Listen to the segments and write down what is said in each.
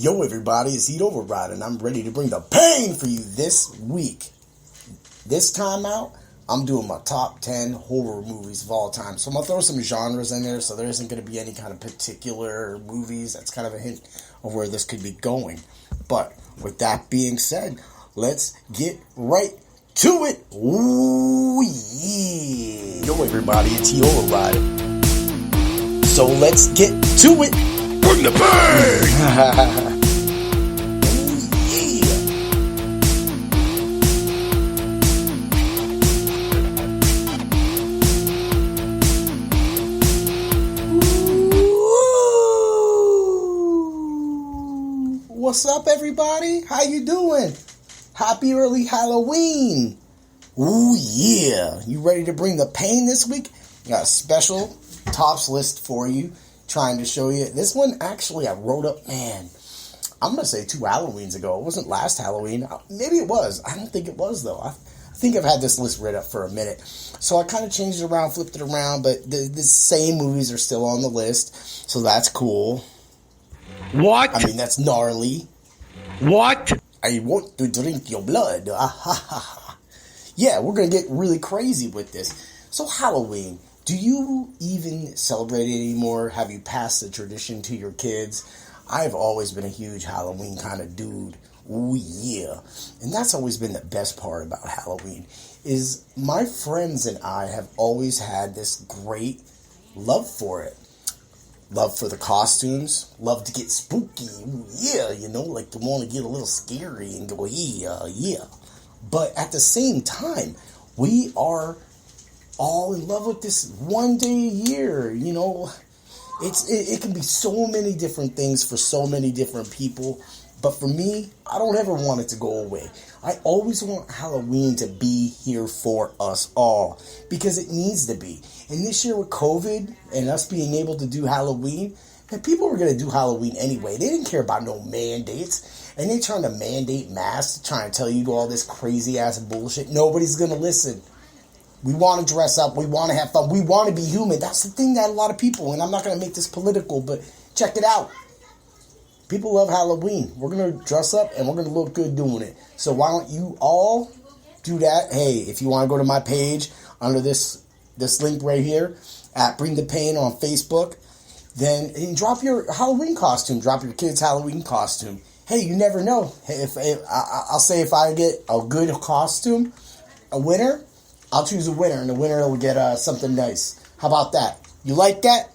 Yo everybody, it's Heat Override and I'm ready to bring the pain for you this week. This time out, I'm doing my top 10 horror movies of all time. So I'm going to throw some genres in there so there isn't going to be any kind of particular movies. That's kind of a hint of where this could be going. But with that being said, let's get right to it. Ooh yeah. Yo everybody, it's Heat Override. So let's get to it. Bring the bang! What's up, everybody? How you doing? Happy early Halloween! Ooh yeah! You ready to bring the pain this week? Got a special tops list for you. Trying to show you. This one, actually, I wrote up, man, I'm going to say 2 Halloweens ago. It wasn't last Halloween. Maybe it was. I don't think it was, though. I think I've had this list read up for a minute. So I kind of changed it around, flipped it around, but the same movies are still on the list. So that's cool. What? I mean, that's gnarly. What? I want to drink your blood. Yeah, we're going to get really crazy with this. So Halloween. Do you even celebrate it anymore? Have you passed the tradition to your kids? I've always been a huge Halloween kind of dude. Ooh, yeah. And that's always been the best part about Halloween, is my friends and I have always had this great love for it. Love for the costumes. Love to get spooky. Ooh, yeah, you know, like to want to get a little scary and go, yeah. But at the same time, we are all in love with this one day a year, you know. It can be so many different things for so many different people, but for me, I don't ever want it to go away. I always want Halloween to be here for us all, because it needs to be. And this year with COVID and us being able to do Halloween, and people were going to do Halloween anyway. They didn't care about no mandates, and they trying to mandate masks, trying to tell you all this crazy ass bullshit. Nobody's going to listen. We want to dress up. We want to have fun. We want to be human. That's the thing that a lot of people, and I'm not going to make this political, but check it out. People love Halloween. We're going to dress up, and we're going to look good doing it. So why don't you all do that? Hey, if you want to go to my page under this link right here at Bring the Pain on Facebook, then drop your Halloween costume. Drop your kid's Halloween costume. Hey, you never know. Hey, I'll say if I get a good costume, a winner, I'll choose a winner, and the winner will get something nice. How about that? You like that?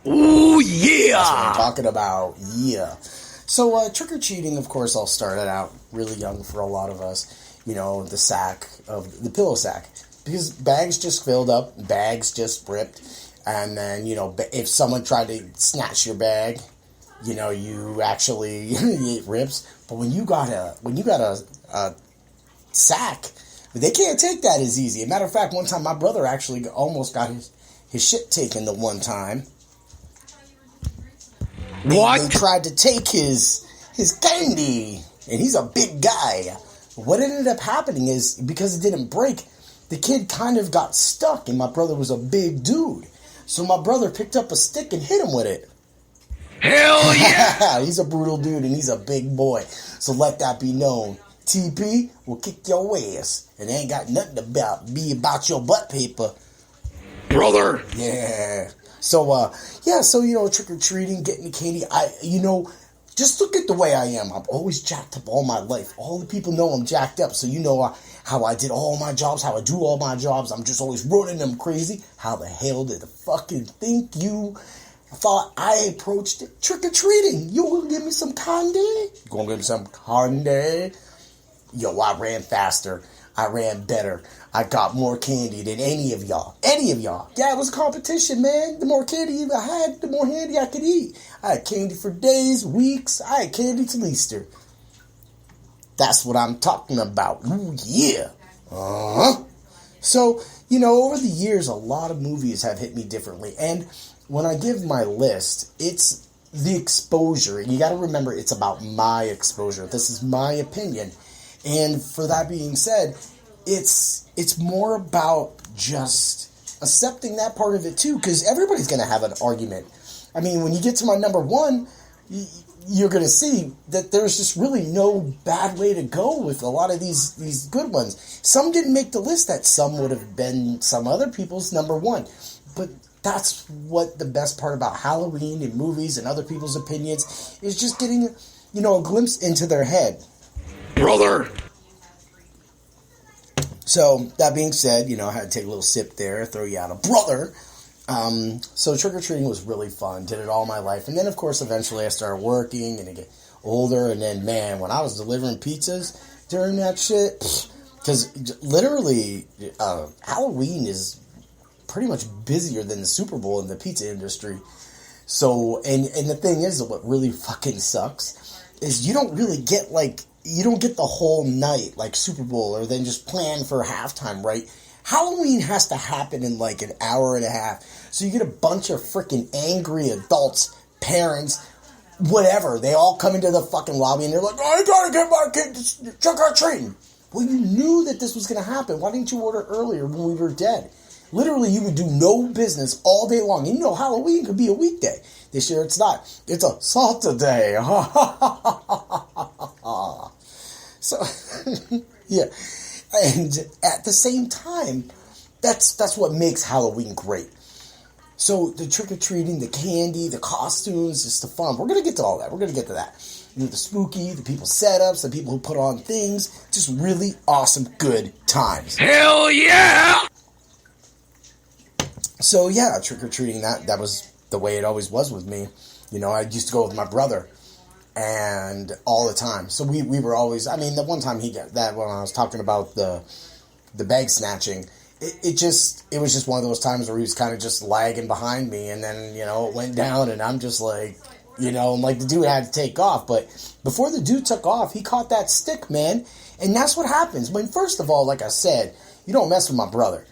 Ooh, yeah! That's what I'm talking about. Yeah. So, trick-or-treating, of course, all started out really young for a lot of us. You know, the pillow sack. Because bags just filled up, bags just ripped, and then, you know, if someone tried to snatch your bag, you know, you actually, it rips. But when you got a sack, they can't take that as easy. As a matter of fact, one time my brother actually almost got his shit taken the one time. What? They tried to take his candy, and he's a big guy. What ended up happening is, because it didn't break, the kid kind of got stuck, and my brother was a big dude. So my brother picked up a stick and hit him with it. Hell yeah! He's a brutal dude, and he's a big boy. So let that be known. TP will kick your ass, and they ain't got nothing about your butt paper, brother. Yeah. So you know, trick or treating, getting the candy. Just look at the way I am. I'm always jacked up all my life. All the people know I'm jacked up, so you know how I did all my jobs, how I do all my jobs. I'm just always running them crazy. How the hell did the fucking think you thought I approached it? Trick or treating. You gonna give me some candy? You gonna give me some candy? Yo, I ran faster. I ran better. I got more candy than any of y'all. Yeah, it was a competition, man. The more candy I had, the more candy I could eat. I had candy for days, weeks. I had candy till Easter. That's what I'm talking about. Ooh, yeah. Uh-huh. So, you know, over the years, a lot of movies have hit me differently. And when I give my list, it's the exposure. You got to remember, it's about my exposure. This is my opinion. And for that being said, it's more about just accepting that part of it too, because everybody's going to have an argument. I mean, when you get to my number one, you're going to see that there's just really no bad way to go with a lot of these good ones. Some didn't make the list, that some would have been some other people's number one. But that's what the best part about Halloween and movies and other people's opinions is, just getting, a glimpse into their head. Brother! So, that being said, I had to take a little sip there, throw you out a brother. So trick-or-treating was really fun. Did it all my life. And then, of course, eventually I started working and I get older. And then, man, when I was delivering pizzas during that shit, because literally Halloween is pretty much busier than the Super Bowl in the pizza industry. So, and the thing is, what really fucking sucks is you don't really get, you don't get the whole night like Super Bowl, or then just plan for halftime, right? Halloween has to happen in an hour and a half. So you get a bunch of freaking angry adults, parents, whatever. They all come into the fucking lobby and they're like, I gotta get my kid trick-or-treating. Well, you knew that this was going to happen. Why didn't you order earlier when we were dead? Literally, you would do no business all day long. And Halloween could be a weekday. This year it's not. It's a Saturday. So, yeah. And at the same time, that's what makes Halloween great. So the trick-or-treating, the candy, the costumes, just the fun. We're going to get to all that. We're going to get to that. The spooky, the people setups, the people who put on things. Just really awesome, good times. Hell yeah! So yeah, trick-or-treating, that was the way it always was with me. I used to go with my brother. And all the time. So we were always, the one time he got that, when I was talking about the bag snatching, it was just one of those times where he was kind of just lagging behind me, and then, it went down, and I'm just like, the dude had to take off. But before the dude took off, he caught that stick, man. And that's what happens. First of all, like I said, you don't mess with my brother.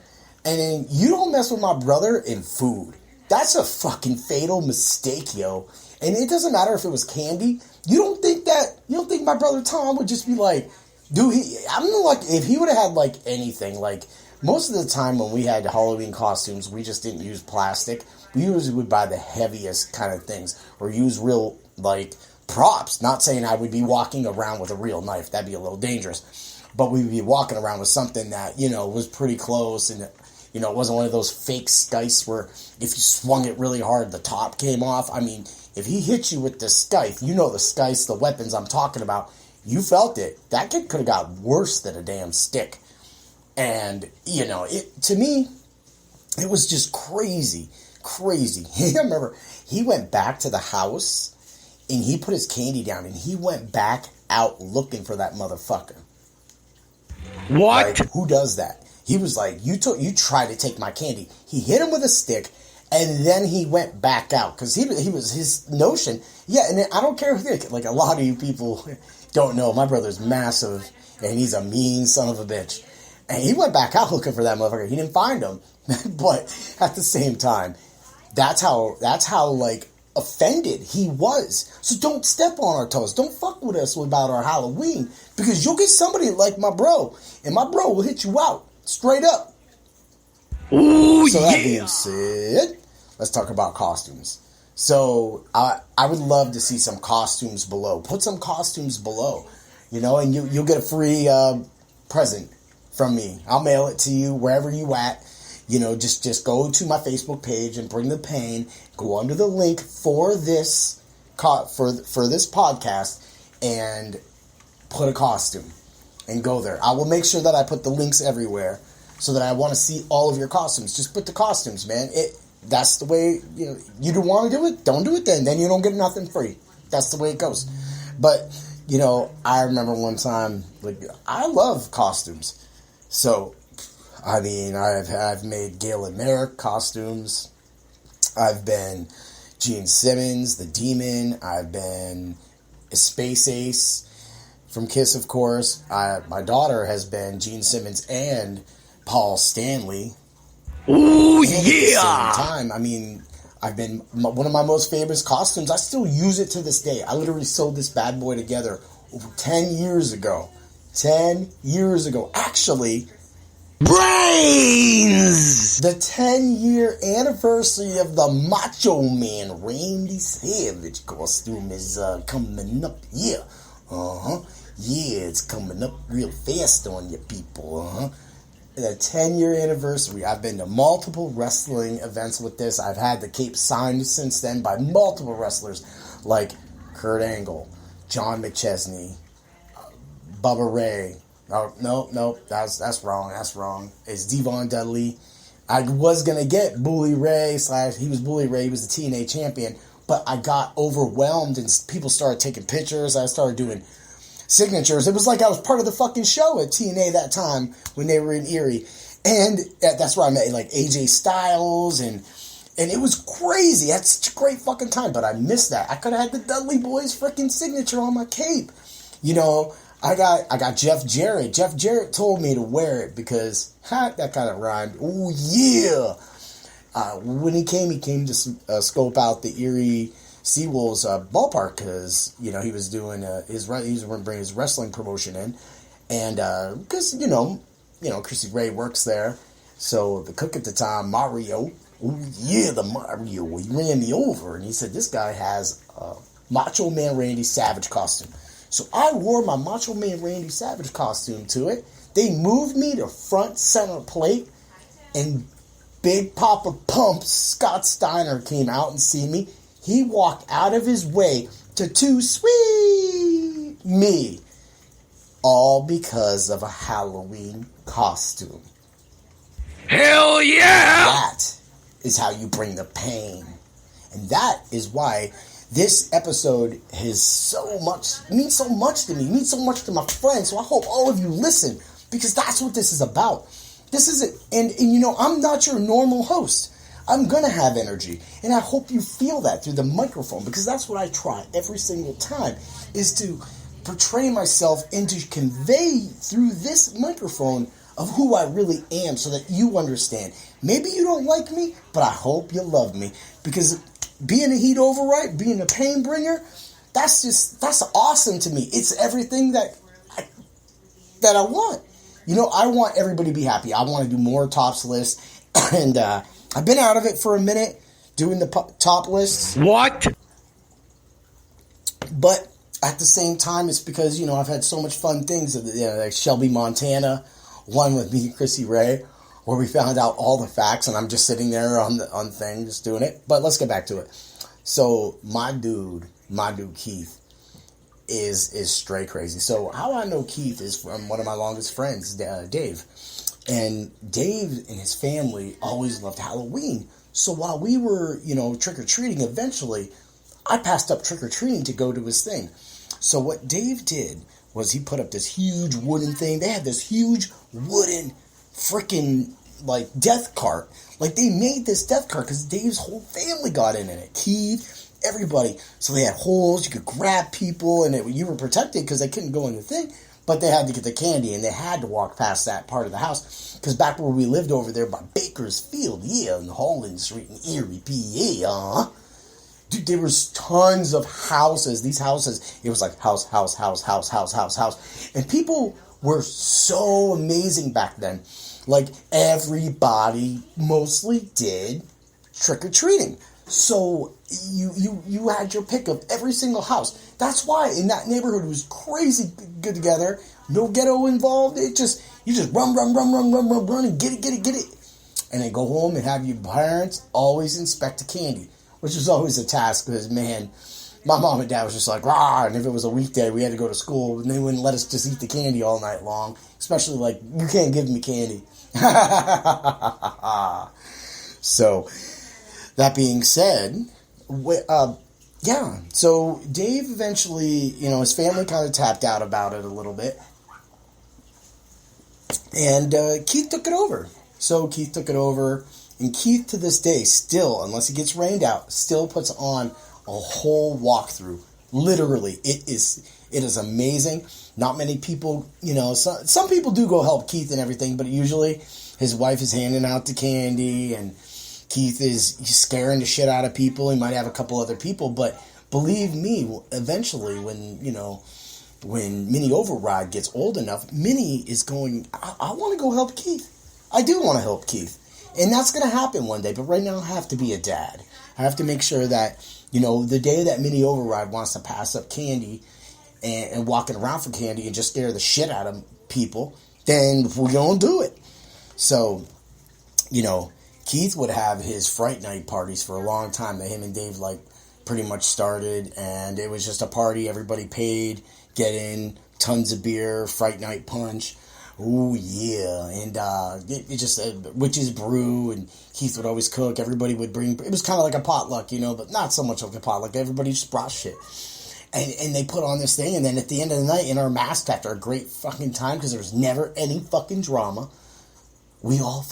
And then you don't mess with my brother in food. That's a fucking fatal mistake, yo. And it doesn't matter if it was candy. You don't think my brother Tom would just be like, dude, I don't know, if he would have had, anything, most of the time when we had Halloween costumes, we just didn't use plastic. We usually would buy the heaviest kind of things, or use real, props. Not saying I would be walking around with a real knife. That'd be a little dangerous. But we'd be walking around with something that, was pretty close, and it wasn't one of those fake scythes where if you swung it really hard, the top came off. If he hit you with the scythe, the scythes, the weapons I'm talking about, you felt it. That kid could have got worse than a damn stick. And, to me, it was just crazy. I remember he went back to the house and he put his candy down and he went back out looking for that motherfucker. What? Who does that? He was like, you tried to take my candy. He hit him with a stick. And then he went back out, because he was his notion. Yeah, and I don't care if a lot of you people don't know, my brother's massive, and he's a mean son of a bitch. And he went back out looking for that motherfucker. He didn't find him, but at the same time, that's how offended he was. So don't step on our toes. Don't fuck with us about our Halloween, because you'll get somebody like my bro, and my bro will hit you out straight up. Ooh, so that yeah. being said, let's talk about costumes. So I would love to see some costumes below. Put some costumes below, and you'll get a free present from me. I'll mail it to you wherever you at. Just go to my Facebook page and bring the pain. Go under the link for this for this podcast and put a costume and go there. I will make sure that I put the links everywhere, so that I want to see all of your costumes. Just put the costumes, man. That's the way, you don't want to do it? Don't do it then. Then you don't get nothing free. That's the way it goes. But, I remember one time, I love costumes. So, I've made Galen Merrick costumes. I've been Gene Simmons, the Demon. I've been Space Ace from Kiss, of course. My daughter has been Gene Simmons and Paul Stanley. Ooh, and yeah! At the same time, I've been one of my most famous costumes. I still use it to this day. I literally sewed this bad boy together over 10 years ago. 10 years ago. Actually, Brains! The 10-year anniversary of the Macho Man Randy Savage costume is coming up. Yeah. Yeah, it's coming up real fast on you people. The 10-year anniversary. I've been to multiple wrestling events with this. I've had the cape signed since then by multiple wrestlers like Kurt Angle, John McChesney, Bubba Ray. Oh, no, that's wrong. That's wrong. It's Devon Dudley. I was going to get Bully Ray / he was Bully Ray. He was the TNA champion. But I got overwhelmed and people started taking pictures. I started doing signatures. It was like I was part of the fucking show at TNA that time when they were in Erie. And that's where I met like AJ Styles and it was crazy. I had such a great fucking time. But I missed that. I could have had the Dudley Boys freaking signature on my cape. You know, I got Jeff Jarrett. Jeff Jarrett told me to wear it because that kind of rhymed. Oh yeah! When he came to scope out the Erie Seawolves ballpark because he was doing he was going to bring his wrestling promotion in, and because Chrissy Ray works there, so the cook at the time, Mario. Oh yeah, the Mario. He ran me over, and he said this guy has a Macho Man Randy Savage costume. So I wore my Macho Man Randy Savage costume to it. They moved me to front center plate, and Big Papa Pump, Scott Steiner, came out and see me. He walked out of his way to sweet me. All because of a Halloween costume. Hell yeah! That is how you bring the pain. And that is why this episode means so much to me, means so much to my friends. So I hope all of you listen, because that's what this is about. This is it. And I'm not your normal host. I'm going to have energy. And I hope you feel that through the microphone, because that's what I try every single time, is to portray myself and to convey through this microphone of who I really am so that you understand. Maybe you don't like me, but I hope you love me, because being a heat overwrite, being a pain bringer, that's awesome to me. It's everything that I want. I want everybody to be happy. I want to do more tops lists, and I've been out of it for a minute doing the top lists. What? But at the same time, it's because I've had so much fun things. Like Shelby, Montana, one with me and Chrissy Ray, where we found out all the facts, and I'm just sitting there on thing, just doing it. But let's get back to it. So my dude Keith is straight crazy. So how I know Keith is from one of my longest friends, Dave. And Dave and his family always loved Halloween. So while we were, trick-or-treating, eventually, I passed up trick-or-treating to go to his thing. So what Dave did was he put up this huge wooden thing. They had this huge wooden freaking death cart. Like they made this death cart because Dave's whole family got in it. Keith, everybody. So they had holes. You could grab people, and you were protected because they couldn't go in the thing. But they had to get the candy, and they had to walk past that part of the house. Because back where we lived over there by Bakersfield, in Holland Street in Erie, PA, dude, there was tons of houses. These houses, it was like house. And people were so amazing back then. Like, everybody mostly did trick-or-treating. So, you had your pick of every single house. That's why in that neighborhood it was crazy good together. No ghetto involved. You just run and get it. And then go home and have your parents always inspect the candy, which was always a task because, man, my mom and dad was just like, rah, and if it was a weekday, we had to go to school, and they wouldn't let us just eat the candy all night long, especially, you can't give me candy. So, that being said, so Dave eventually, his family kind of tapped out about it a little bit, and Keith took it over. So Keith took it over, and Keith to this day still, unless he gets rained out, still puts on a whole walkthrough. Literally, it is amazing. Not many people, some people do go help Keith and everything, but usually his wife is handing out the candy, and Keith he's scaring the shit out of people. He might have a couple other people, but believe me, eventually when Minnie Override gets old enough, Minnie is going, I want to go help Keith. I do want to help Keith. And that's going to happen one day. But right now I have to be a dad. I have to make sure that, the day that Mini Override wants to pass up candy and walking around for candy and just scare the shit out of people, then we're going to do it. So, Keith would have his Fright Night parties for a long time that him and Dave, pretty much started. And it was just a party. Everybody paid, get in, tons of beer, Fright Night punch. Oh, yeah. And it just, witch's brew, and Keith would always cook. Everybody would bring, it was kind of like a potluck, but not so much like a potluck. Everybody just brought shit. And they put on this thing, and then at the end of the night, in our mask, after a great fucking time, because there was never any fucking drama, we all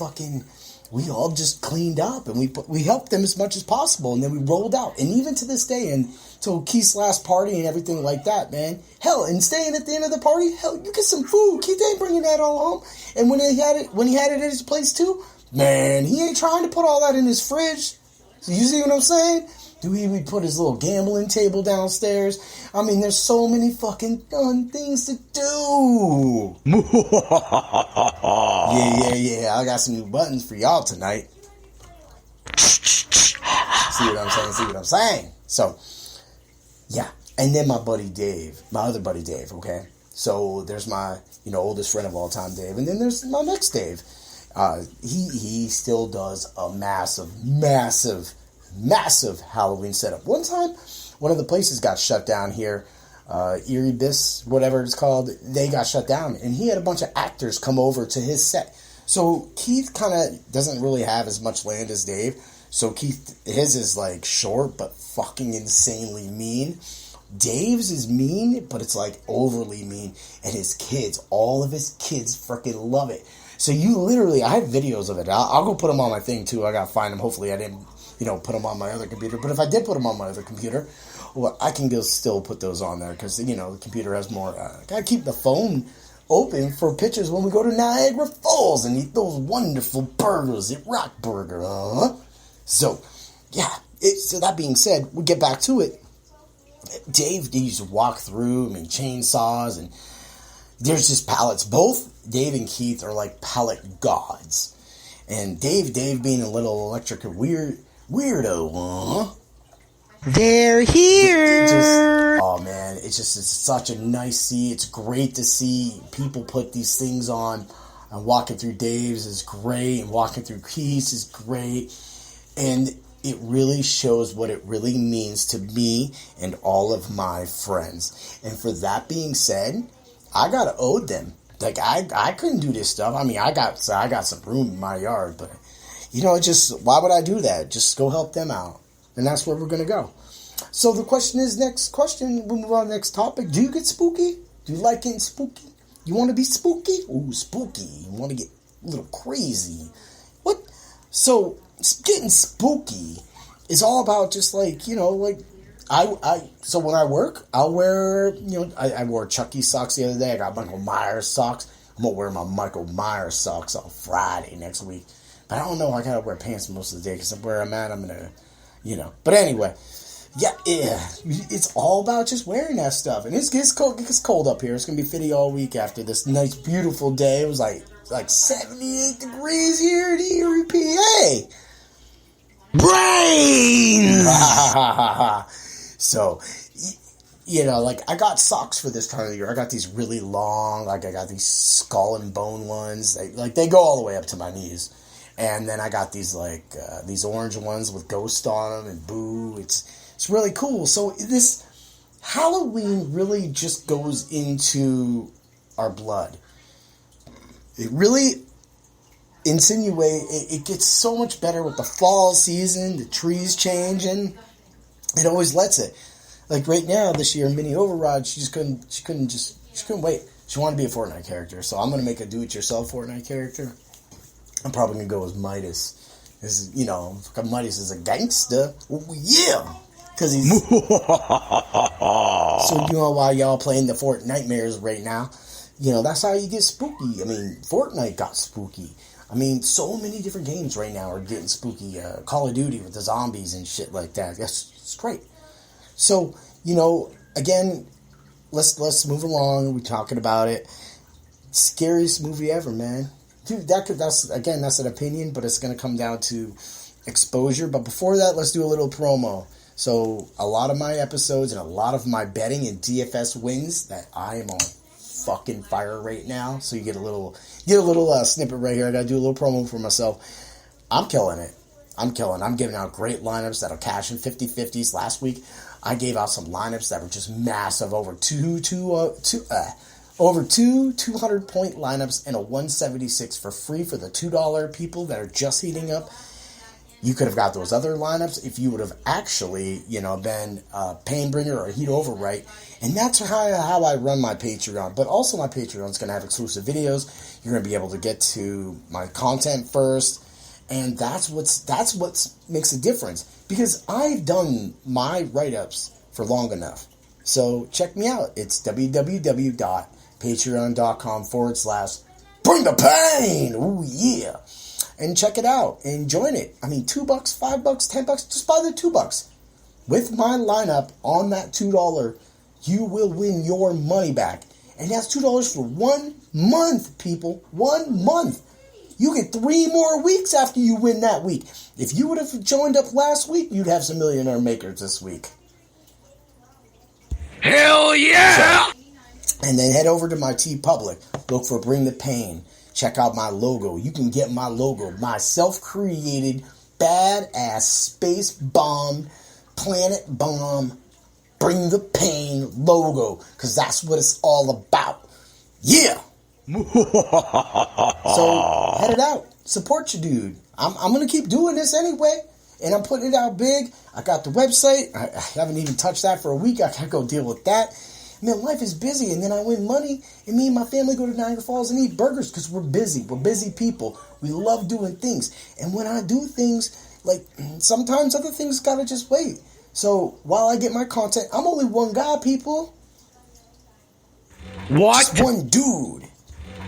just cleaned up, and we helped them as much as possible, and then we rolled out. And even to this day, until Keith's last party and everything like that, man, hell, and staying at the end of the party, hell, you get some food. Keith ain't bringing that all home. And when he had it at his place too, man, he ain't trying to put all that in his fridge. So you see what I'm saying? He would put his little gambling table downstairs. I mean, there's so many fucking fun things to do. Yeah. I got some new buttons for y'all tonight. See what I'm saying? So, yeah. And then my other buddy Dave, okay? So there's my, oldest friend of all time, Dave. And then there's my next Dave. He still does a massive Halloween setup. One time, one of the places got shut down here, Erie Bis, whatever it's called, they got shut down, and he had a bunch of actors come over to his set. So Keith kind of doesn't really have as much land as Dave, so his is short, but fucking insanely mean. Dave's is mean, but it's overly mean, and all of his kids freaking love it. So I have videos of it. I'll go put them on my thing too. I gotta find them. Hopefully I didn't put them on my other computer. But if I did put them on my other computer, well, I can still put those on there because, the computer has more. Gotta keep the phone open for pictures when we go to Niagara Falls and eat those wonderful burgers at Rock Burger. So, yeah. So that being said, we get back to it. Dave used to walk through, chainsaws, and there's just pallets. Both Dave and Keith are pallet gods. And Dave being a little electric weirdo, They're here. It's such a nice see. It's great to see people put these things on. And walking through Dave's is great, and walking through Keith's is great. And it really shows what it really means to me and all of my friends. And for that being said, I gotta owe them. I couldn't do this stuff. I got some room in my yard, but why would I do that? Just go help them out. And that's where we're gonna go. So the question is, next question, we'll move on to the next topic. Do you get spooky? Do you like getting spooky? You want to be spooky? Ooh, spooky. You want to get a little crazy. What? So getting spooky is all about just so when I work, I'll wear, I wore Chucky socks the other day. I got Michael Myers socks. I'm going to wear my Michael Myers socks on Friday next week. But I don't know. I got to wear pants most of the day because where I'm at, I'm going to, But anyway, yeah, it's all about just wearing that stuff. And it gets cold up here. It's going to be 50 all week after this nice, beautiful day. It was like 78 degrees here in Erie, PA. Brains! So, I got socks for this time of the year. I got these really long, I got these skull and bone ones. They go all the way up to my knees. And then I got these, these orange ones with ghost on them and boo. It's really cool. So this Halloween really just goes into our blood. It really it gets so much better with the fall season, the trees changing. It always lets it. Right now, this year, Mini Override, she couldn't wait. She wanted to be a Fortnite character, so I'm going to make a do-it-yourself Fortnite character. I'm probably going to go as Midas. Midas is a gangster. Oh, yeah! Because he's... So, while y'all playing the Fort Nightmares right now, that's how you get spooky. Fortnite got spooky. So many different games right now are getting spooky. Call of Duty with the zombies and shit like that. It's great. So, again, let's move along. We're talking about it. Scariest movie ever, man. dude, that's an opinion, but it's going to come down to exposure. But before that, let's do a little promo. So a lot of my episodes and a lot of my betting and DFS wins that I am on fucking fire right now. So you get a little snippet right here. I got to do a little promo for myself. I'm killing it. I'm giving out great lineups that'll cash in 50-50s. Last week, I gave out some lineups that were just massive, over 200-point lineups and a 176 for free for the $2 people that are just heating up. You could have got those other lineups if you would have actually, been a Painbringer or Heat Overwrite. And that's how I run my Patreon. But also my Patreon is going to have exclusive videos. You're going to be able to get to my content first. And that's what makes a difference. Because I've done my write-ups for long enough. So check me out. It's www.patreon.com/bring the pain. Ooh, yeah. And check it out and join it. I mean, $2, $5, $10, just buy the $2. With my lineup on that $2, you will win your money back. And that's $2 for 1 month, people. 1 month. You get 3 more weeks after you win that week. If you would have joined up last week, you'd have some millionaire makers this week. Hell yeah! So, and then head over to my TeePublic. Look for Bring the Pain. Check out my logo. You can get my logo, my self-created, badass space bomb, planet bomb, Bring the Pain logo. Because that's what it's all about. Yeah! So, head it out. Support your dude. I'm going to keep doing this anyway. And I'm putting it out big. I got the website. I haven't even touched that for a week. I gotta go deal with that. Man, life is busy. And then I win money. And me and my family go to Niagara Falls and eat burgers because we're busy. We're busy people. We love doing things. And when I do things, like, sometimes other things gotta just wait. So, while I get my content, I'm only one guy, people. What? Just one dude.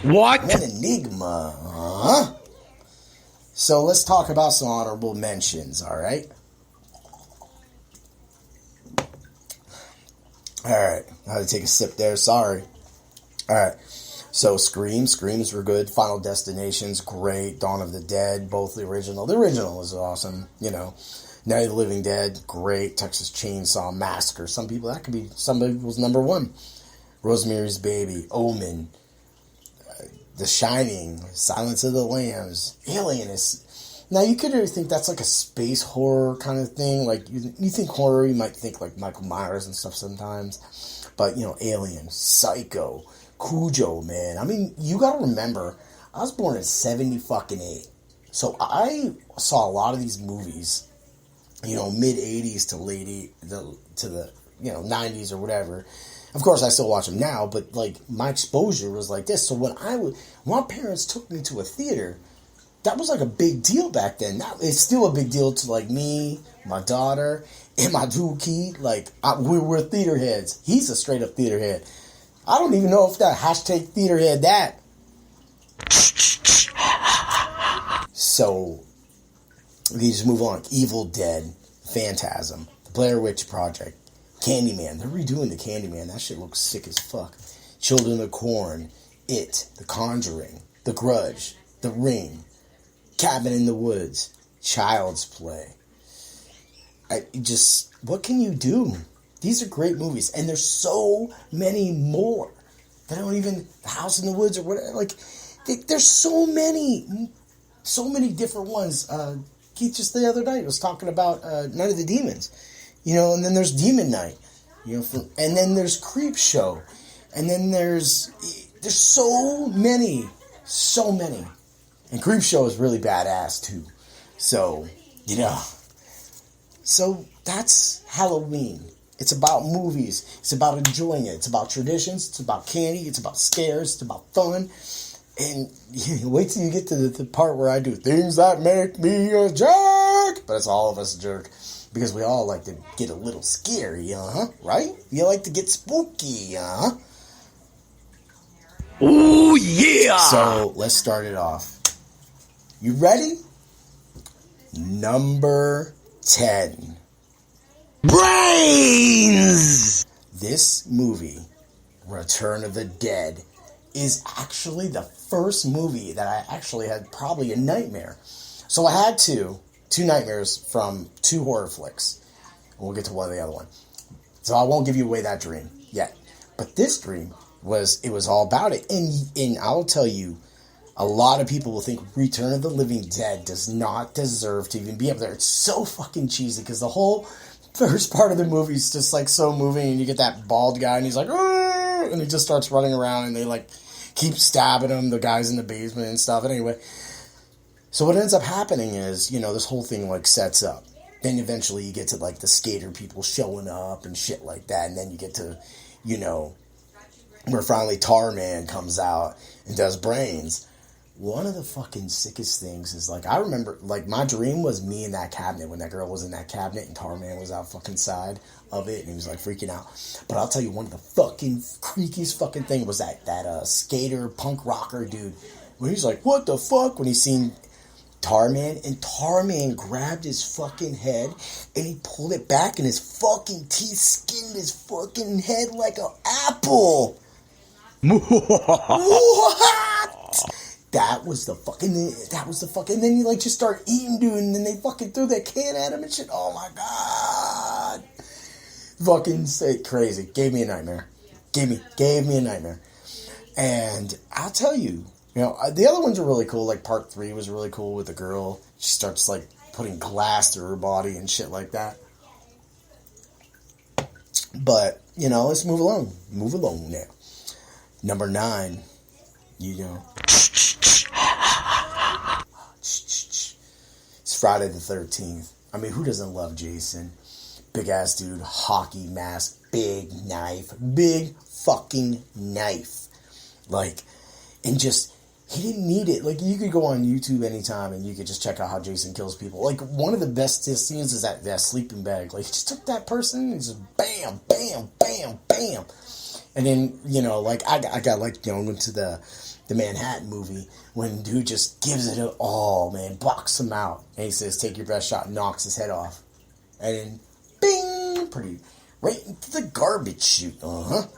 What? One enigma. Huh? So let's talk about some honorable mentions, alright? Alright, I had to take a sip there, sorry. Alright, so Screams were good. Final Destination's great. Dawn of the Dead, both the original. The original was awesome, Night of the Living Dead, great. Texas Chainsaw Massacre, some people's number one. Rosemary's Baby, Omen, The Shining, Silence of the Lambs, Alien is... Now, you could really think that's like a space horror kind of thing. Like, you think horror, you might think like Michael Myers and stuff sometimes. But, Alien, Psycho, Cujo, man. I mean, you gotta remember, I was born in 70-fucking-8. So I saw a lot of these movies, mid-80s to late... to the 90s or whatever. Of course, I still watch them now, but, my exposure was like this. So when my parents took me to a theater, that was, a big deal back then. Now, it's still a big deal to, me, my daughter, and my dude, Keith. We're theater heads. He's a straight-up theater head. I don't even know if that hashtag theater head that. So, we just move on. Evil Dead, Phantasm, The Blair Witch Project, Candyman. They're redoing the Candyman. That shit looks sick as fuck. Children of Corn, It, The Conjuring, The Grudge, The Ring, Cabin in the Woods, Child's Play. What can you do? These are great movies. And there's so many more. They don't even, The House in the Woods or whatever. There's so many different ones. Keith just the other night was talking about Night of the Demons. And then there's Demon Night, and then there's Creep Show, and then there's so many, and Creep Show is really badass too, so that's Halloween. It's about movies, it's about enjoying it, it's about traditions, it's about candy, it's about scares, it's about fun, and wait till you get to the part where I do things that make me a jerk, but it's all of us a jerk. Because we all like to get a little scary, right? You like to get spooky, Ooh, yeah! So, let's start it off. You ready? Number 10. Brains! This movie, Return of the Dead, is actually the first movie that I actually had probably a nightmare. So I had two nightmares from two horror flicks. We'll get to one of the other one. So I won't give you away that dream yet. But this dream was all about it. And I'll tell you, a lot of people will think Return of the Living Dead does not deserve to even be up there. It's so fucking cheesy because the whole first part of the movie is just like so moving, and you get that bald guy and he's like, "Arr!" And he just starts running around and they like keep stabbing him, the guys in the basement and stuff. And anyway, so what ends up happening is, this whole thing like sets up. Then eventually you get to like the skater people showing up and shit like that. And then you get to, where finally Tar Man comes out and does brains. One of the fucking sickest things is, like, I remember, like, my dream was me in that cabinet when that girl was in that cabinet and Tarman was out fucking side of it and he was, like, freaking out. But I'll tell you, one of the fucking creakiest fucking thing was that skater, punk rocker dude, when he's like, what the fuck, when he seen Tarman, and Tarman grabbed his fucking head and he pulled it back and his fucking teeth skinned his fucking head like an apple. What? That was the fucking, then you like just start eating, dude, and then they fucking threw that can at him and shit. Oh my god. Fucking crazy. Gave me a nightmare. Gave me a nightmare. And I'll tell you, the other ones are really cool. Like part 3 was really cool with the girl. She starts like putting glass through her body and shit like that. But, let's move along. Move along now. Number 9, it's Friday the 13th. I mean, who doesn't love Jason? Big ass dude, hockey mask, big knife, big fucking knife. Like, and just, he didn't need it. Like, you could go on YouTube anytime and you could just check out how Jason kills people. Like, one of the best scenes is that sleeping bag. Like, he just took that person and just bam, bam, bam, bam. And then, like, I got like, into the Manhattan movie when dude just gives it all, man, blocks him out. And he says, take your best shot, knocks his head off. And then, bing, right into the garbage chute. And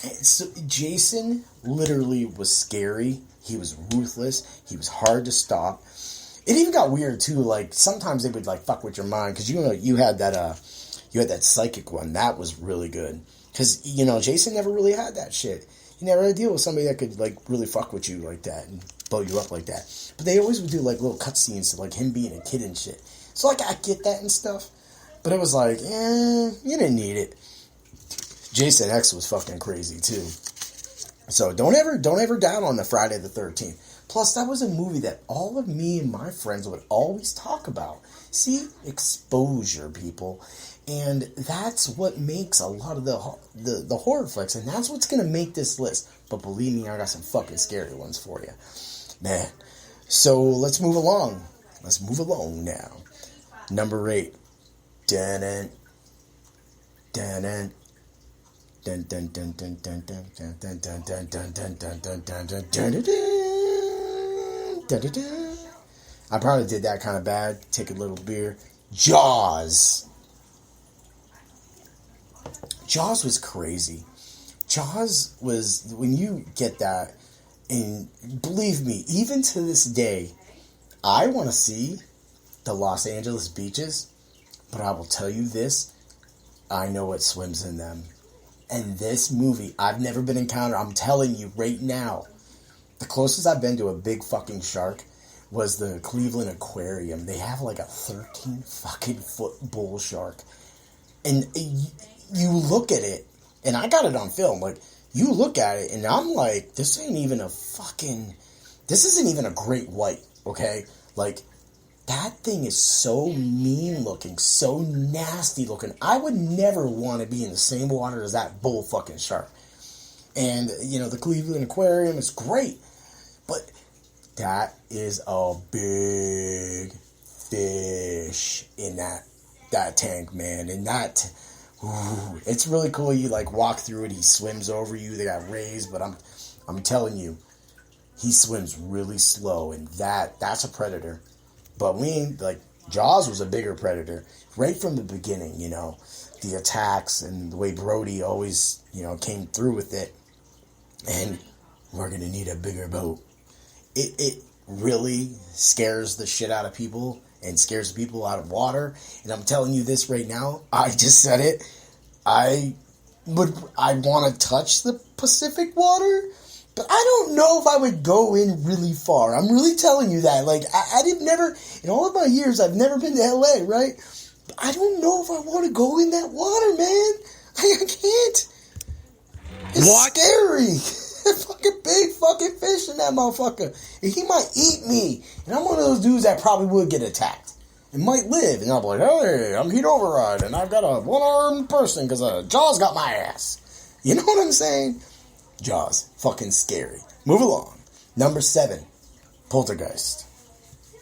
so Jason literally was scary. He was ruthless. He was hard to stop. It even got weird, too. Like, sometimes they would, like, fuck with your mind. Because, you had that psychic one. That was really good. Because, Jason never really had that shit. He never had to deal with somebody that could, like, really fuck with you like that and blow you up like that. But they always would do, like, little cutscenes of, like, him being a kid and shit. So, like, I get that and stuff. But it was like, you didn't need it. Jason X was fucking crazy, too. So, don't ever doubt on the Friday the 13th. Plus, that was a movie that all of me and my friends would always talk about. See? Exposure, people. And that's what makes a lot of the horror flicks. And that's what's going to make this list. But believe me, I got some fucking scary ones for you. Man. So, let's move along. Let's move along now. Number 8. Dun dun dun dun dun dun dun dun dun dun dun dun dun dun dun dun dun dun dun dun. I probably did that kind of bad. Take a little beer. Jaws. Jaws was crazy. Jaws was, when you get that, and believe me, even to this day, I want to see the Los Angeles beaches, but I will tell you this, I know what swims in them. And this movie, I've never been encountered, I'm telling you right now, the closest I've been to a big fucking shark was the Cleveland Aquarium. They have like a 13 fucking foot bull shark. And you look at it, and I got it on film, like, you look at it, and I'm like, this isn't even a great white, okay? Like, that thing is so mean looking, so nasty looking. I would never want to be in the same water as that bull fucking shark. And, the Cleveland Aquarium is great, but that is a big fish in that tank, man. And that, it's really cool. You like walk through it, he swims over you. They got rays, but I'm telling you, he swims really slow, and that's a predator. But Jaws was a bigger predator right from the beginning. The attacks and the way Brody always came through with it, and we're gonna need a bigger boat. It really scares the shit out of people and scares people out of water. And I'm telling you this right now. I just said it. I want to touch the Pacific water, but I don't know if I would go in really far. I'm really telling you that. Like, I didn't never, in all of my years, I've never been to LA, right? But I don't know if I want to go in that water, man. I can't. It's scary. Fucking big fucking fish in that motherfucker. And he might eat me. And I'm one of those dudes that probably would get attacked. And might live. And I'm like, hey, I'm heat override. And I've got a one-armed person because Jaws got my ass. You know what I'm saying? Jaws. Fucking scary. Move along. Number 7. Poltergeist.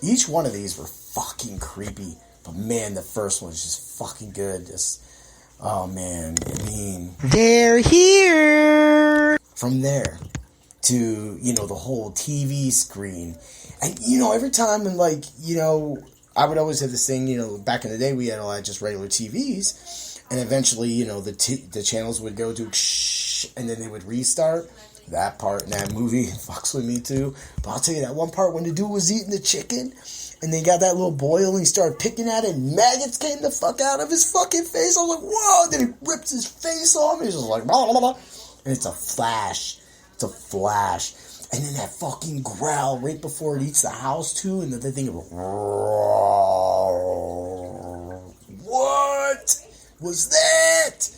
Each one of these were fucking creepy. But man, the first one was just fucking good. Oh man. I mean, They're here. From there to, the whole TV screen. And, every time, and like, I would always have this thing, back in the day, we had a lot of just regular TVs. And eventually, the channels would go to and then they would restart. That part in that movie fucks with me too. But I'll tell you that one part when the dude was eating the chicken and they got that little boil and he started picking at it and maggots came the fuck out of his fucking face. I was like, whoa! And then he rips his face off and he's just like, blah, blah, blah. And it's a flash. It's a flash. And then that fucking growl right before it eats the house too. And the thing of what was that?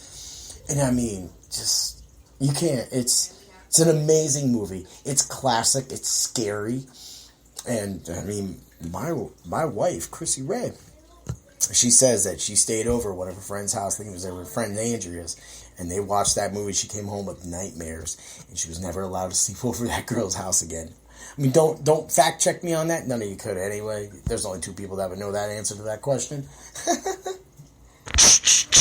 And I mean, just, you can't, it's an amazing movie. It's classic. It's scary. And I mean, my wife, Chrissy Ray, she says that she stayed over at one of her friend's house. I think it was her friend Andrea's. And they watched that movie. She came home with nightmares. And she was never allowed to sleep over that girl's house again. I mean, don't fact check me on that. None of you could anyway. There's only 2 people that would know that answer to that question.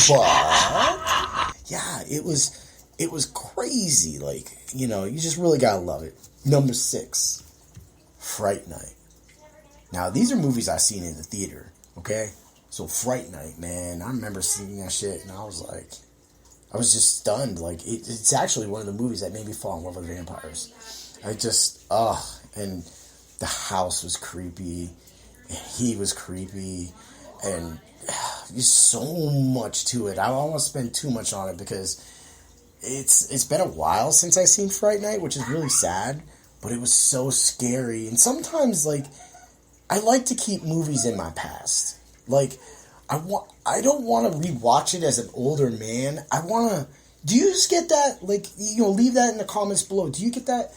But yeah, it was crazy. Like, you just really gotta love it. Number 6, Fright Night. Now, these are movies I've seen in the theater, okay? So, Fright Night, man, I remember seeing that shit, and I was just stunned. Like, it's actually one of the movies that made me fall in love with vampires. And the house was creepy, and he was creepy, and there's so much to it. I don't want to spend too much on it because it's been a while since I've seen Fright Night, which is really sad, but it was so scary. And sometimes, like, I like to keep movies in my past. Like, I don't want to rewatch it as an older man. Do you just get that? Like, leave that in the comments below. Do you get that?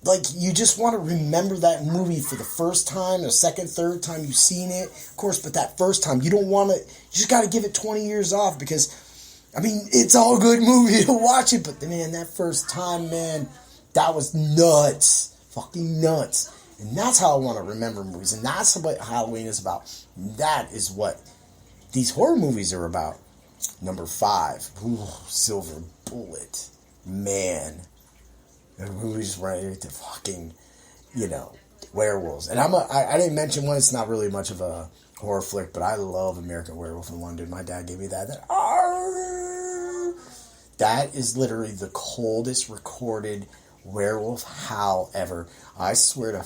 Like, you just want to remember that movie for the first time, or second, third time you've seen it. Of course, but that first time, you don't want to, you just got to give it 20 years off because, I mean, it's all a good movie to watch it, but man, that first time, man, that was nuts. Fucking nuts. And that's how I want to remember movies. And that's what Halloween is about. That is what these horror movies are about. Number 5. Silver Bullet. Man. The movie's right to fucking, werewolves. And I didn't mention one. It's not really much of a horror flick, but I love American Werewolf in London. My dad gave me that. That is literally the coldest recorded werewolf howl ever. I swear to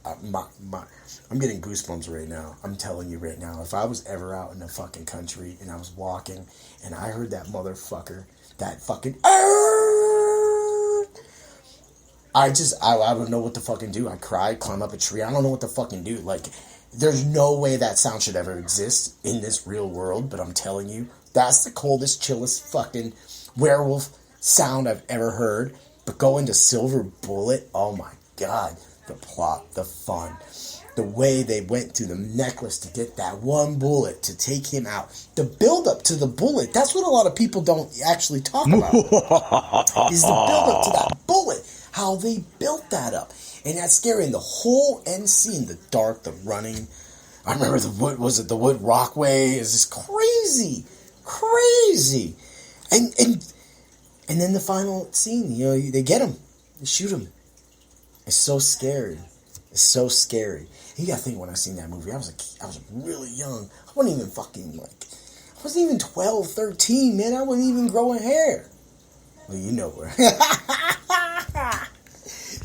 I'm getting goosebumps right now. I'm telling you right now. If I was ever out in the fucking country and I was walking and I heard that motherfucker, that fucking I don't know what to fucking do. I cried, climb up a tree. I don't know what to fucking do. Like, there's no way that sound should ever exist in this real world, but I'm telling you, that's the coldest, chillest fucking werewolf sound I've ever heard. But go into Silver Bullet, oh my god, the plot, the fun, the way they went to the necklace to get that one bullet to take him out, the build up to the bullet. That's what a lot of people don't actually talk about. Is the build up to that bullet, how they built that up, and that's scary. And the whole end scene, the dark, the running. I remember the Wood Rockway is just crazy, and then the final scene, they get him, they shoot him. It's so scary. It's so scary. You gotta think, when I seen that movie, I was really young. I wasn't even 12, 13, man. I wasn't even growing hair. Well, you know where.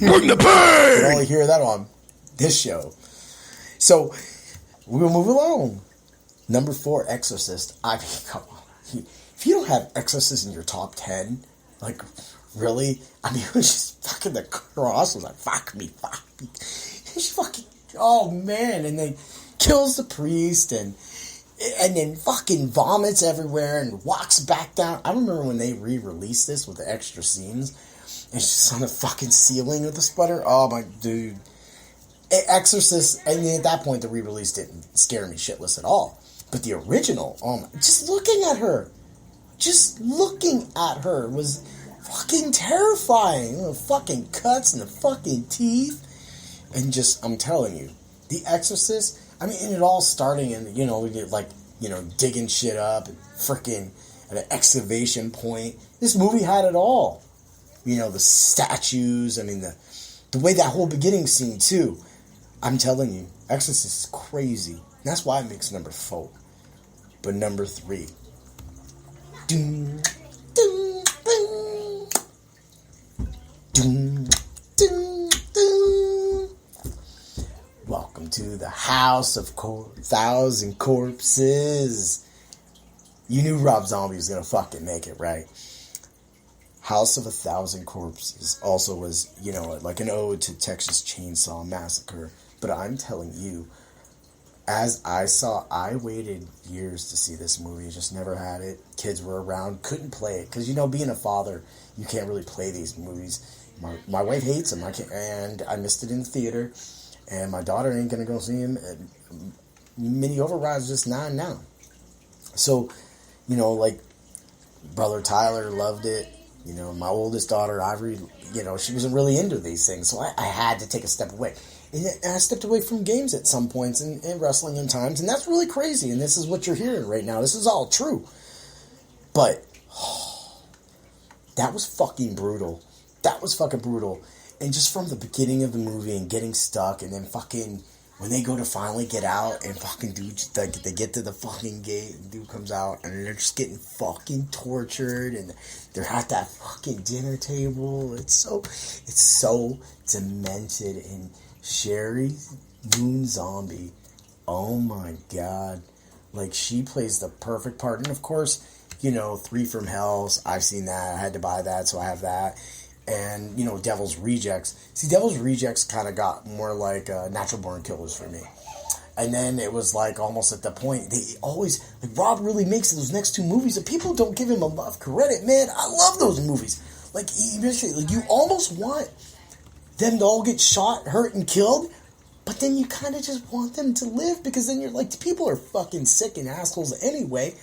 Bring the pain! You can only hear that on this show. So, we'll move along. Number 4, Exorcist. I mean, come on. If you don't have Exorcist in your top 10, like, really? I mean, it was just fucking the cross was like, fuck me. He's fucking, oh man. And then kills the priest and then fucking vomits everywhere and walks back down. I remember when they re-released this with the extra scenes. It's just on the fucking ceiling with the sputter. Oh my dude. Exorcist, and at that point the re-release didn't scare me shitless at all. But the original, just looking at her was fucking terrifying. The fucking cuts and the fucking teeth. And just, I'm telling you, The Exorcist, I mean, and it all starting in, we get digging shit up, and freaking at an excavation point. This movie had it all. The statues, I mean, the way that whole beginning scene, too. I'm telling you, Exorcist is crazy. And that's why it makes number 4. But number 3. Doom, doom, doom. Doom, doom, doom. Welcome to the House of 1,000 Corpses. You knew Rob Zombie was going to fucking make it, right? House of 1,000 Corpses also was, like an ode to Texas Chainsaw Massacre. But I'm telling you, as I waited years to see this movie. Just never had it. Kids were around, couldn't play it. Because, being a father, you can't really play these movies. My wife hates them, and I missed it in the theater. And my daughter ain't going to go see him. Mini Override's just 9 now. So, brother Tyler loved it. My oldest daughter, Ivory, she wasn't really into these things. So I had to take a step away. And I stepped away from games at some points and wrestling in times. And that's really crazy. And this is what you're hearing right now. This is all true. But that was fucking brutal. That was fucking brutal. And just from the beginning of the movie and getting stuck and then fucking when they go to finally get out and fucking dude, they get to the fucking gate and dude comes out and they're just getting fucking tortured and they're at that fucking dinner table. It's so demented. And Sherry Moon Zombie, oh my god, like she plays the perfect part. And of course, 3 from Hell, I've seen that. I had to buy that, so I have that. And, Devil's Rejects. See, Devil's Rejects kind of got more like Natural Born Killers for me. And then it was like almost at the point, they always, Rob really makes those next 2 movies, and people don't give him enough credit. Man, I love those movies. Eventually, you almost want them to all get shot, hurt, and killed, but then you kind of just want them to live, because then you're like, people are fucking sick and assholes anyway,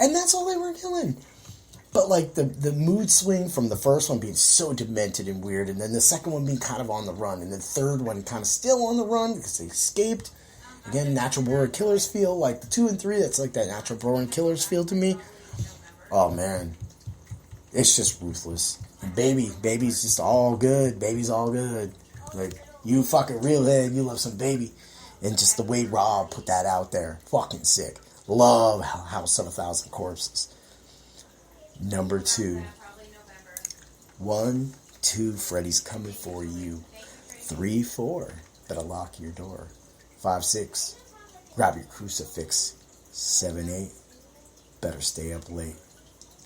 and that's all they were killing. But, the mood swing from the first one being so demented and weird, and then the second one being kind of on the run, and the third one kind of still on the run because they escaped. Again, Natural Born Killers feel, the 2 and 3, that's like that Natural Born Killers feel to me. Oh, man. It's just ruthless. And Baby's just all good. Baby's all good. You fucking real head, you love some Baby. And just the way Rob put that out there. Fucking sick. Love House of 1,000 Corpses. Number 2. 1, 2, Freddy's coming for you. 3, 4, better lock your door. 5, 6, grab your crucifix. 7, 8, better stay up late.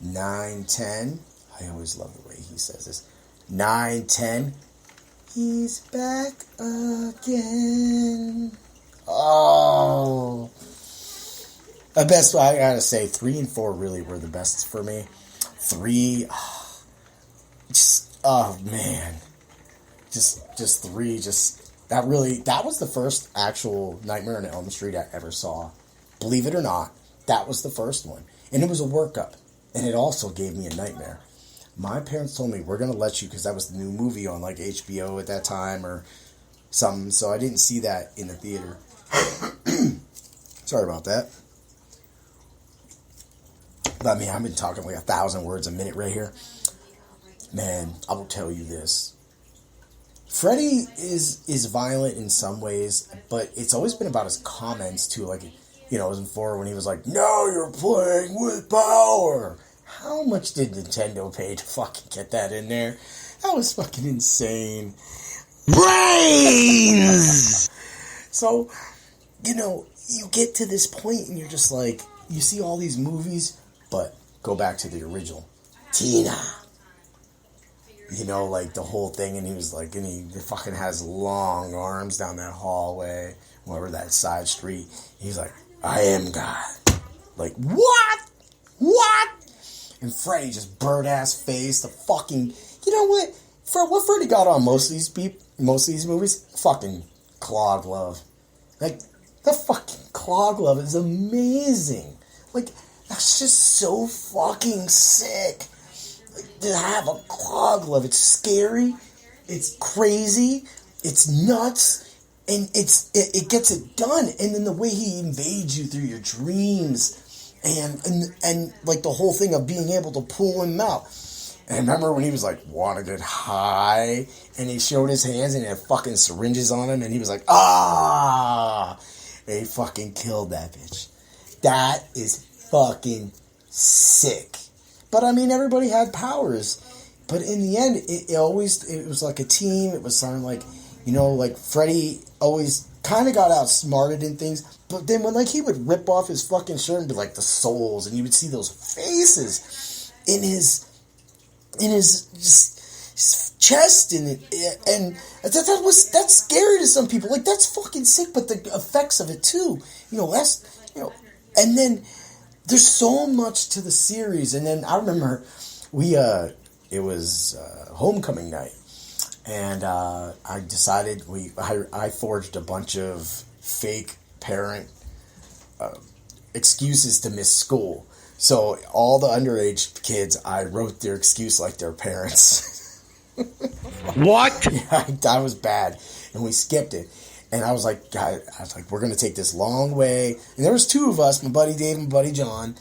9, 10, I always love the way he says this. 9, 10, he's back again. Oh. The best, I gotta say, 3 and 4 really were the best for me. 3, oh man, just 3, that was the first actual Nightmare-on-Elm-Street I ever saw. Believe it or not, that was the first one, and it was a workup, and it also gave me a nightmare. My parents told me, we're gonna let you, because that was the new movie on HBO at that time or something, so I didn't see that in the theater. Sorry about that. I mean, I've been talking 1,000 words a minute right here. Man, I will tell you this. Freddy is violent in some ways, but it's always been about his comments, too. It was in 4 when he was like, "Now you're playing with power." How much did Nintendo pay to fucking get that in there? That was fucking insane. Brains! So, you get to this point and you're just like, you see all these movies, but go back to the original. Tina. Like the whole thing, and he was like, and he fucking has long arms down that hallway, whatever that side street. He's like, I am God. Like, what? What? And Freddy just bird-ass face, the fucking, what? What Freddy got on most of these movies? Fucking claw glove. Like, the fucking claw glove is amazing. Like, that's just so fucking sick. Like, to have a claw glove, it's scary, it's crazy, it's nuts, and it gets it done. And then the way he invades you through your dreams, and like the whole thing of being able to pull him out. And I remember when he was like, wanna get high, and he showed his hands and he had fucking syringes on him, and he was like, ah, and he fucking killed that bitch. That is fucking sick. But I mean, everybody had powers. But in the end, it was like a team. It was something like, like Freddy always kind of got outsmarted in things. But then when he would rip off his fucking shirt and be like the souls, and you would see those faces in his chest, and that's scary to some people. Like, that's fucking sick. But the effects of it too, and then there's so much to the series. And then I remember it was homecoming night, and I decided I forged a bunch of fake parent excuses to miss school. So all the underage kids, I wrote their excuse like their parents. What? Yeah, I was bad, and we skipped it. And I was like, we're gonna take this long way. And there was two of us, my buddy Dave and my buddy John.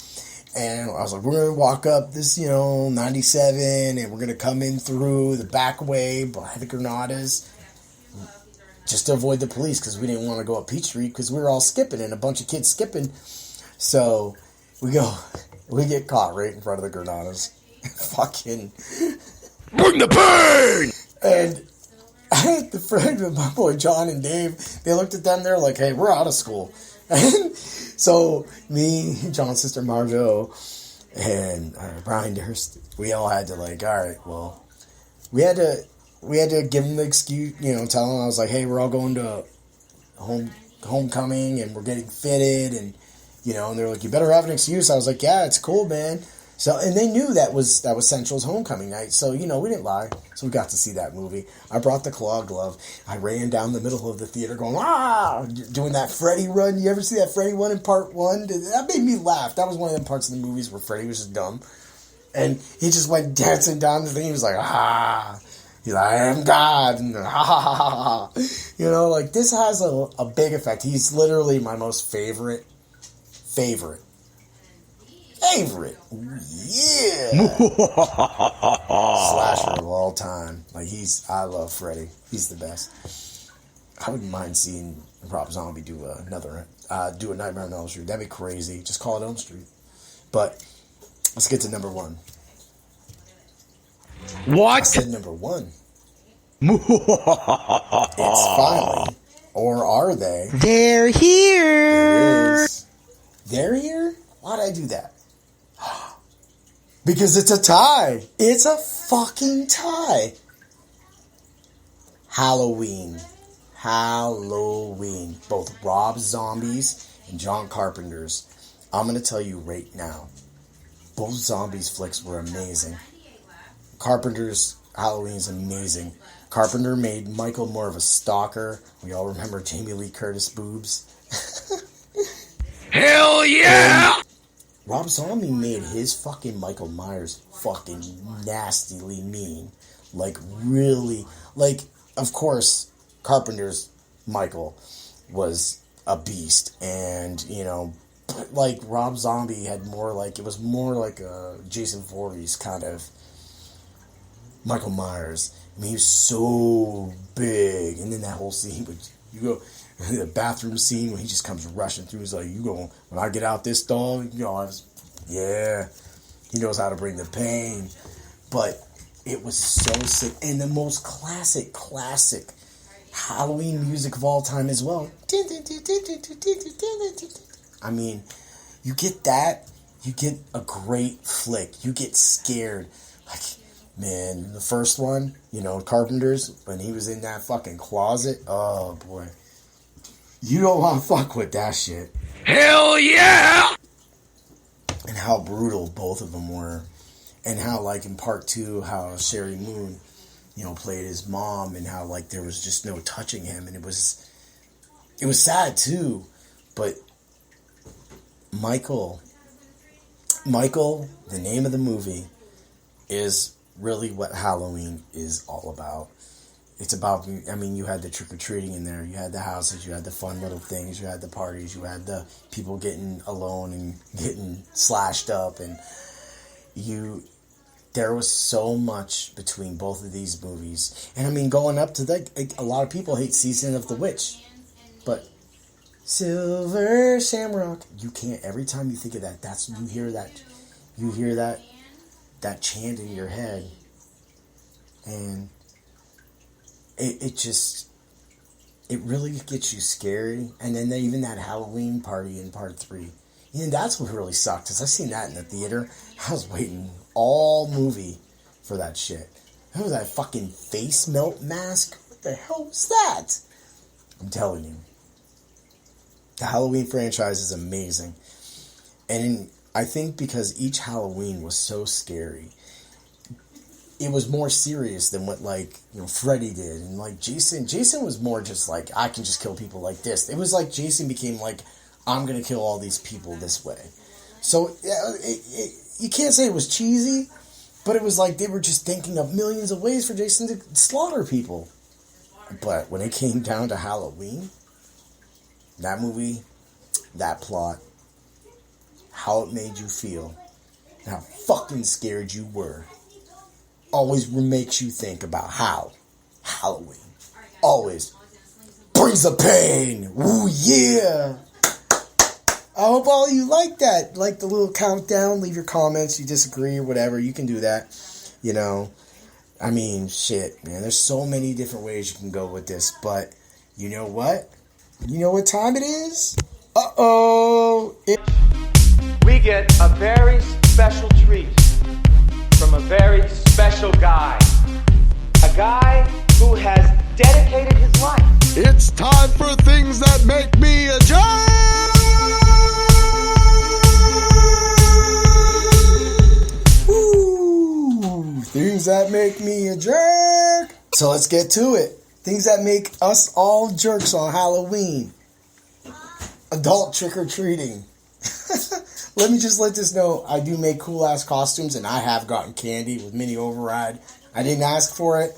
And I was like, we're gonna walk up this, 97, and we're gonna come in through the back way by the Granadas, just to avoid the police, because we didn't want to go up Peach Street because we were all skipping and a bunch of kids skipping. So we get caught right in front of the Granadas. Fucking Bring the pain! And I had the friend with my boy John and Dave. They looked at them. They're like, "Hey, we're out of school." And so me, John's sister Marjo, and Brian Durst, we all had to all right, well, we had to give them the excuse, tell them. I was like, "Hey, we're all going to homecoming, and we're getting fitted, and and they're like, you better have an excuse." I was like, "Yeah, it's cool, man." So, and they knew that was Central's homecoming night. So, we didn't lie. So we got to see that movie. I brought the claw glove. I ran down the middle of the theater going, ah, doing that Freddy run. You ever see that Freddy one in part one? That made me laugh. That was one of the parts of the movies where Freddy was just dumb. And he just went dancing down the thing. He was like, ah, he's like, I am God. And ha ha ha ha ha. This has a big effect. He's literally my most favorite. Yeah. Slasher of all time. I love Freddy. He's the best. I wouldn't mind seeing Rob Zombie do a Nightmare-on-Elm-Street. That'd be crazy. Just call it Elm Street. But let's get to number one. What? I said number one. It's finally, or are they? They're here. It is. They're here? Why'd I do that? Because it's a tie. It's a fucking tie. Halloween. Both Rob Zombies and John Carpenter's. I'm going to tell you right now. Both Zombies flicks were amazing. Carpenter's Halloween's amazing. Carpenter made Michael more of a stalker. We all remember Jamie Lee Curtis boobs. Hell yeah! And Rob Zombie made his fucking Michael Myers fucking nastily mean. Really. Of course, Carpenter's Michael was a beast. And, Rob Zombie had it was more like a Jason Voorhees kind of Michael Myers. I mean, he was so big. And then that whole scene, the bathroom scene when he just comes rushing through. He's like, when I get out this dog, yeah. He knows how to bring the pain. But it was so sick. And the most classic Halloween music of all time as well. I mean, you get that, you get a great flick. You get scared. Like, man, the first one, Carpenter's, when he was in that fucking closet, oh boy. You don't want to fuck with that shit. Hell yeah! And how brutal both of them were. And how, like, in part 2, how Sherry Moon, played his mom, and how, like, there was just no touching him. And it was sad, too. But Michael, the name of the movie, is really what Halloween is all about. It's about, you had the trick-or-treating in there. You had the houses. You had the fun little things. You had the parties. You had the people getting alone and getting slashed up. And there was so much between both of these movies. And, going up to a lot of people hate Season of the Witch. But Silver Shamrock, you can't, every time you think of that, you hear that chant in your head. And it really gets you scary. And then even that Halloween party in part 3. And that's what really sucked, is I seen that in the theater. I was waiting all movie for that shit. What was that fucking face melt mask? What the hell was that? I'm telling you. The Halloween franchise is amazing. And I think because each Halloween was so scary, it was more serious than what, Freddy did. And, Jason was more just I can just kill people like this. It was like Jason became I'm going to kill all these people this way. So, you can't say it was cheesy, but it was like they were just thinking of millions of ways for Jason to slaughter people. But when it came down to Halloween, that movie, that plot, how it made you feel, and how fucking scared you were, always makes you think about how Halloween always brings the pain. Ooh, yeah. I hope all of you like that. Like the little countdown. Leave your comments. You disagree or whatever. You can do that. Shit, man. There's so many different ways you can go with this. But you know what? You know what time it is? Uh-oh. We get a very special treat from a very special guy. A guy who has dedicated his life. It's time for things that make me a jerk! Ooh, things that make me a jerk. So let's get to it. Things that make us all jerks on Halloween. Adult trick-or-treating. Let me just let this know, I do make cool-ass costumes, and I have gotten candy with Mini Override. I didn't ask for it.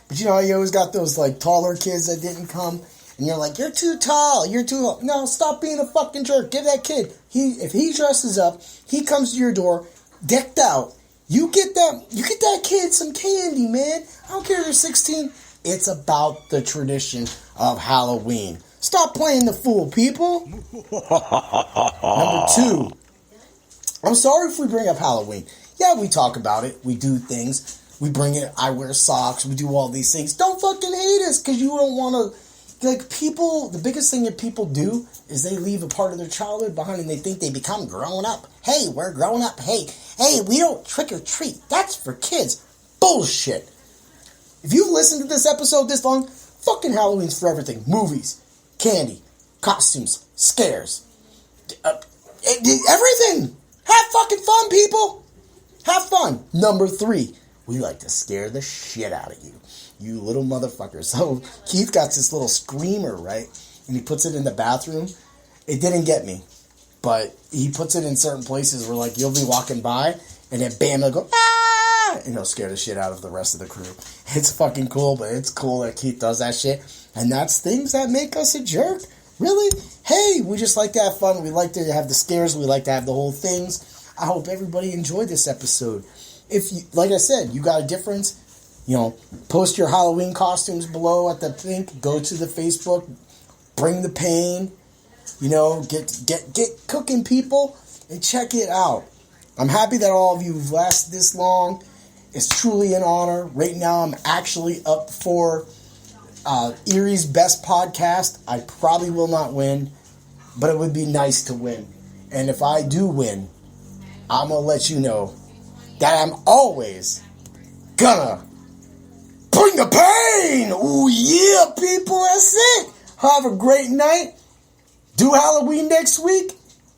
But you always got those, taller kids that didn't come, and you're like, you're too tall, you're too low. No, stop being a fucking jerk. Give that kid, if he dresses up, he comes to your door, decked out. You get that kid some candy, man. I don't care if you're 16. It's about the tradition of Halloween. Stop playing the fool, people. Number 2. I'm sorry if we bring up Halloween. Yeah, we talk about it. We do things. We bring it. I wear socks. We do all these things. Don't fucking hate us because you don't want to. People, the biggest thing that people do is they leave a part of their childhood behind and they think they become grown up. Hey, we're grown up. Hey, we don't trick or treat. That's for kids. Bullshit. If you've listened to this episode this long, fucking Halloween's for everything. Movies, candy, costumes, scares, everything. Have fucking fun, people. Have fun. Number 3, we like to scare the shit out of you. You little motherfuckers. So Keith got this little screamer, right? And he puts it in the bathroom. It didn't get me. But he puts it in certain places where, you'll be walking by, and then bam, they'll go, ah! And he'll scare the shit out of the rest of the crew. It's fucking cool, but it's cool that Keith does that shit. And that's things that make us a jerk. Really? Hey, we just like to have fun. We like to have the scares. We like to have the whole things. I hope everybody enjoyed this episode. If you, like I said, you got a difference, post your Halloween costumes below at the thing. Go to the Facebook. Bring the pain. Get cooking, people, and check it out. I'm happy that all of you have lasted this long. It's truly an honor. Right now, I'm actually up for Erie's best podcast. I probably will not win, but it would be nice to win. And if I do win, I'm going to let you know that I'm always gonna bring the pain. Ooh, yeah, people, that's it. Have a great night. Do Halloween next week.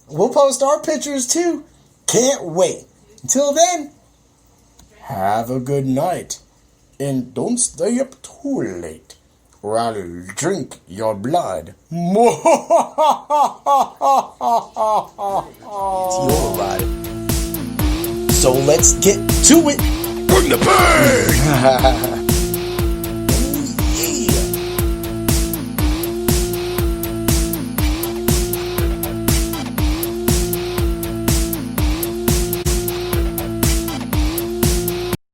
We'll post our pictures too. Can't wait. Until then, have a good night. And don't stay up too late, or I'll drink your blood. It's your body. So let's get to it. Bring the pain!